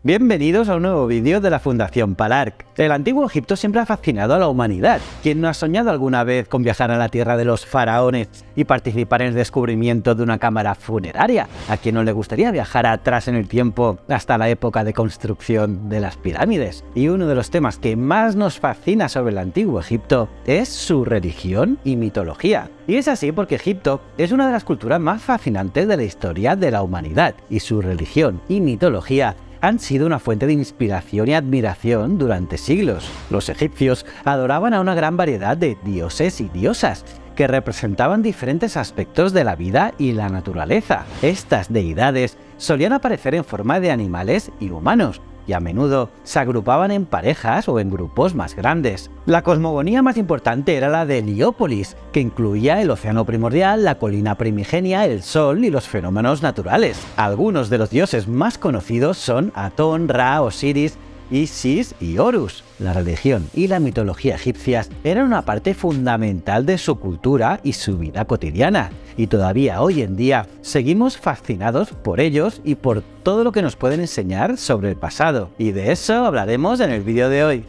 Bienvenidos a un nuevo vídeo de la Fundación Palarc. El antiguo Egipto siempre ha fascinado a la humanidad. ¿Quién no ha soñado alguna vez con viajar a la tierra de los faraones y participar en el descubrimiento de una cámara funeraria? ¿A quién no le gustaría viajar atrás en el tiempo hasta la época de construcción de las pirámides? Y uno de los temas que más nos fascina sobre el antiguo Egipto es su religión y mitología. Y es así porque Egipto es una de las culturas más fascinantes de la historia de la humanidad, y su religión y mitología han sido una fuente de inspiración y admiración durante siglos. Los egipcios adoraban a una gran variedad de dioses y diosas, que representaban diferentes aspectos de la vida y la naturaleza. Estas deidades solían aparecer en forma de animales y humanos, y a menudo se agrupaban en parejas o en grupos más grandes. La cosmogonía más importante era la de Heliópolis, que incluía el océano primordial, la colina primigenia, el sol y los fenómenos naturales. Algunos de los dioses más conocidos son Atón, Ra, Osiris, Isis y Horus. La religión y la mitología egipcias eran una parte fundamental de su cultura y su vida cotidiana, y todavía hoy en día seguimos fascinados por ellos y por todo lo que nos pueden enseñar sobre el pasado. Y de eso hablaremos en el vídeo de hoy.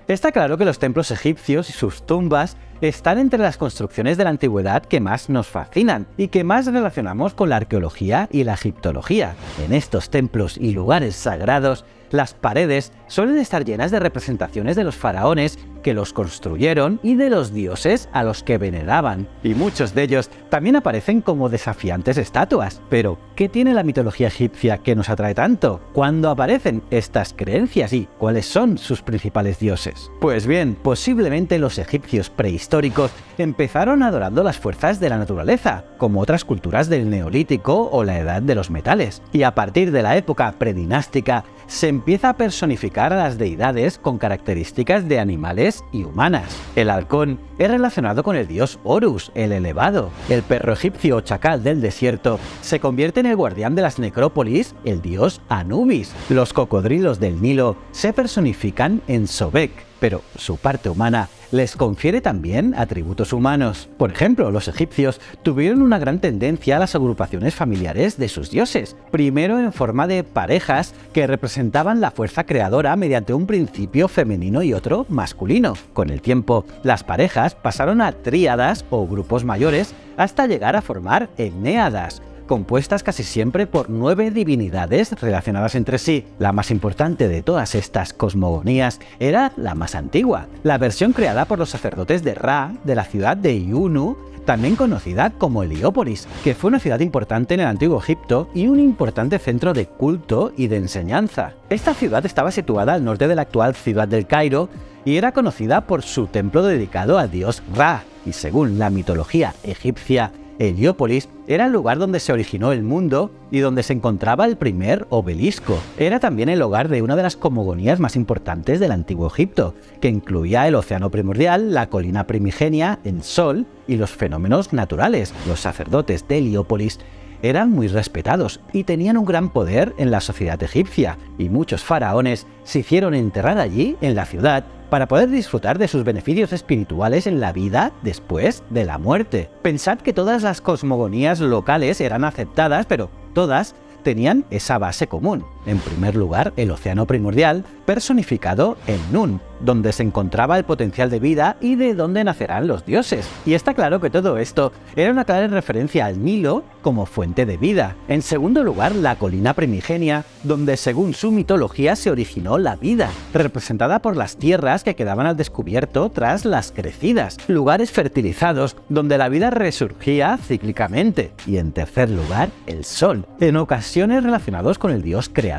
Está claro que los templos egipcios y sus tumbas están entre las construcciones de la antigüedad que más nos fascinan y que más relacionamos con la arqueología y la egiptología. En estos templos y lugares sagrados, las paredes suelen estar llenas de representaciones de los faraones que los construyeron y de los dioses a los que veneraban, y muchos de ellos también aparecen como desafiantes estatuas. Pero, ¿qué tiene la mitología egipcia que nos atrae tanto? ¿Cuándo aparecen estas creencias y cuáles son sus principales dioses? Pues bien, posiblemente los egipcios prehistóricos empezaron adorando las fuerzas de la naturaleza, como otras culturas del Neolítico o la Edad de los Metales, y a partir de la época predinástica se empieza a personificar a las deidades con características de animales y humanas. El halcón es relacionado con el dios Horus, el elevado. El perro egipcio o chacal del desierto se convierte en el guardián de las necrópolis, el dios Anubis. Los cocodrilos del Nilo se personifican en Sobek, pero su parte humana les confiere también atributos humanos. Por ejemplo, los egipcios tuvieron una gran tendencia a las agrupaciones familiares de sus dioses, primero en forma de parejas que representaban la fuerza creadora mediante un principio femenino y otro masculino. Con el tiempo, las parejas pasaron a tríadas o grupos mayores hasta llegar a formar enéadas, compuestas casi siempre por 9 divinidades relacionadas entre sí. La más importante de todas estas cosmogonías era la más antigua, la versión creada por los sacerdotes de Ra de la ciudad de Iunu, también conocida como Heliópolis, que fue una ciudad importante en el antiguo Egipto y un importante centro de culto y de enseñanza. Esta ciudad estaba situada al norte de la actual ciudad del Cairo y era conocida por su templo dedicado al dios Ra, y según la mitología egipcia, Heliópolis era el lugar donde se originó el mundo y donde se encontraba el primer obelisco. Era también el hogar de una de las cosmogonías más importantes del antiguo Egipto, que incluía el océano primordial, la colina primigenia, el sol y los fenómenos naturales. Los sacerdotes de Heliópolis eran muy respetados y tenían un gran poder en la sociedad egipcia, y muchos faraones se hicieron enterrar allí, en la ciudad, para poder disfrutar de sus beneficios espirituales en la vida después de la muerte. Pensad que todas las cosmogonías locales eran aceptadas, pero todas tenían esa base común. En primer lugar, el océano primordial, personificado en Nun, donde se encontraba el potencial de vida y de donde nacerán los dioses. Y está claro que todo esto era una clara referencia al Nilo como fuente de vida. En segundo lugar, la colina primigenia, donde según su mitología se originó la vida, representada por las tierras que quedaban al descubierto tras las crecidas, lugares fertilizados donde la vida resurgía cíclicamente. Y en tercer lugar, el sol, en ocasiones relacionados con el dios creador,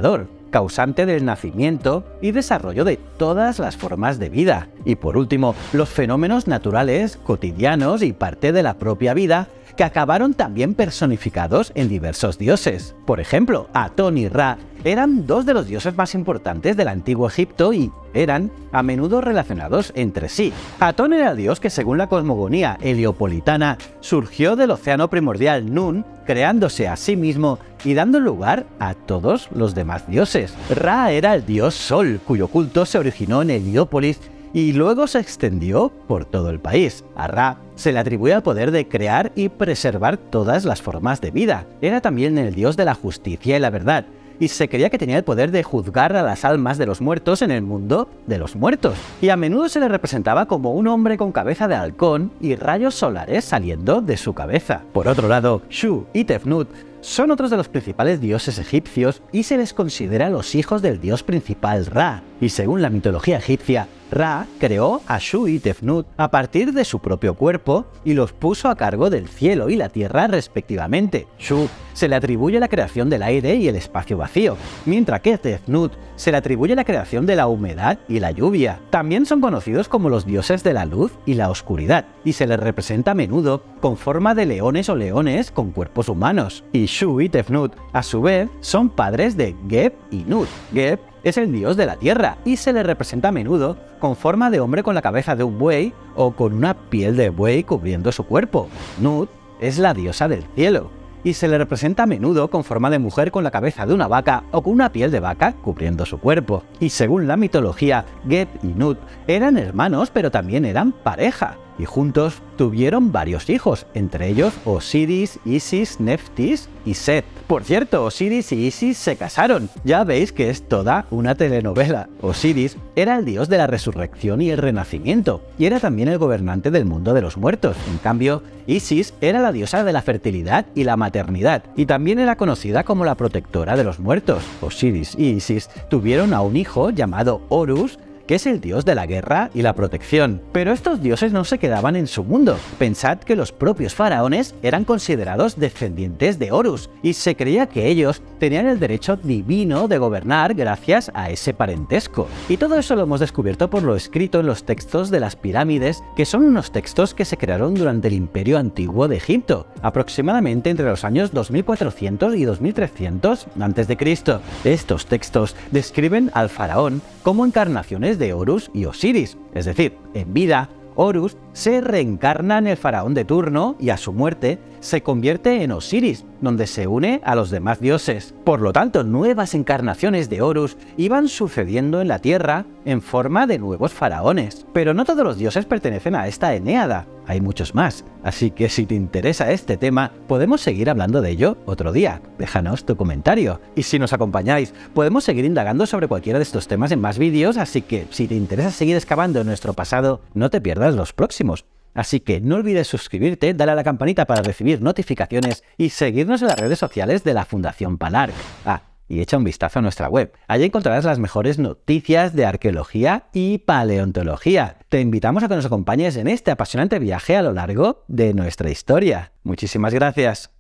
causante del nacimiento y desarrollo de todas las formas de vida. Y por último, los fenómenos naturales, cotidianos y parte de la propia vida, que acabaron también personificados en diversos dioses. Por ejemplo, Atón y Ra eran dos de los dioses más importantes del antiguo Egipto y eran a menudo relacionados entre sí. Atón era el dios que, según la cosmogonía heliopolitana, surgió del océano primordial Nun, creándose a sí mismo y dando lugar a todos los demás dioses. Ra era el dios Sol, cuyo culto se originó en Heliópolis y luego se extendió por todo el país. A Ra se le atribuye el poder de crear y preservar todas las formas de vida. Era también el dios de la justicia y la verdad, y se creía que tenía el poder de juzgar a las almas de los muertos en el mundo de los muertos. Y a menudo se le representaba como un hombre con cabeza de halcón y rayos solares saliendo de su cabeza. Por otro lado, Shu y Tefnut son otros de los principales dioses egipcios y se les considera los hijos del dios principal Ra. Y según la mitología egipcia, Ra creó a Shu y Tefnut a partir de su propio cuerpo y los puso a cargo del cielo y la tierra respectivamente. Shu se le atribuye la creación del aire y el espacio vacío, mientras que Tefnut se le atribuye la creación de la humedad y la lluvia. También son conocidos como los dioses de la luz y la oscuridad, y se les representa a menudo con forma de leones o leones con cuerpos humanos. Y Shu y Tefnut, a su vez, son padres de Geb y Nut. Geb es el dios de la tierra y se le representa a menudo con forma de hombre con la cabeza de un buey o con una piel de buey cubriendo su cuerpo. Nut es la diosa del cielo y se le representa a menudo con forma de mujer con la cabeza de una vaca o con una piel de vaca cubriendo su cuerpo. Y según la mitología, Geb y Nut eran hermanos pero también eran pareja, y juntos tuvieron varios hijos, entre ellos Osiris, Isis, Neftis y Set. Por cierto, Osiris y Isis se casaron. Ya veis que es toda una telenovela. Osiris era el dios de la resurrección y el renacimiento, y era también el gobernante del mundo de los muertos. En cambio, Isis era la diosa de la fertilidad y la maternidad, y también era conocida como la protectora de los muertos. Osiris y Isis tuvieron a un hijo llamado Horus, que es el dios de la guerra y la protección. Pero estos dioses no se quedaban en su mundo. Pensad que los propios faraones eran considerados descendientes de Horus, y se creía que ellos tenían el derecho divino de gobernar gracias a ese parentesco. Y todo eso lo hemos descubierto por lo escrito en los textos de las pirámides, que son unos textos que se crearon durante el Imperio Antiguo de Egipto, aproximadamente entre los años 2400 y 2300 a.C. Estos textos describen al faraón como encarnaciones de Horus y Osiris, es decir, en vida, Horus se reencarna en el faraón de turno y a su muerte se convierte en Osiris, donde se une a los demás dioses. Por lo tanto, nuevas encarnaciones de Horus iban sucediendo en la tierra en forma de nuevos faraones. Pero no todos los dioses pertenecen a esta Enéada, hay muchos más. Así que si te interesa este tema, podemos seguir hablando de ello otro día. Déjanos tu comentario. Y si nos acompañáis, podemos seguir indagando sobre cualquiera de estos temas en más vídeos, así que si te interesa seguir excavando en nuestro pasado, no te pierdas los próximos. Así que no olvides suscribirte, dale a la campanita para recibir notificaciones y seguirnos en las redes sociales de la Fundación Palarc. Y echa un vistazo a nuestra web. Allí encontrarás las mejores noticias de arqueología y paleontología. Te invitamos a que nos acompañes en este apasionante viaje a lo largo de nuestra historia. Muchísimas gracias.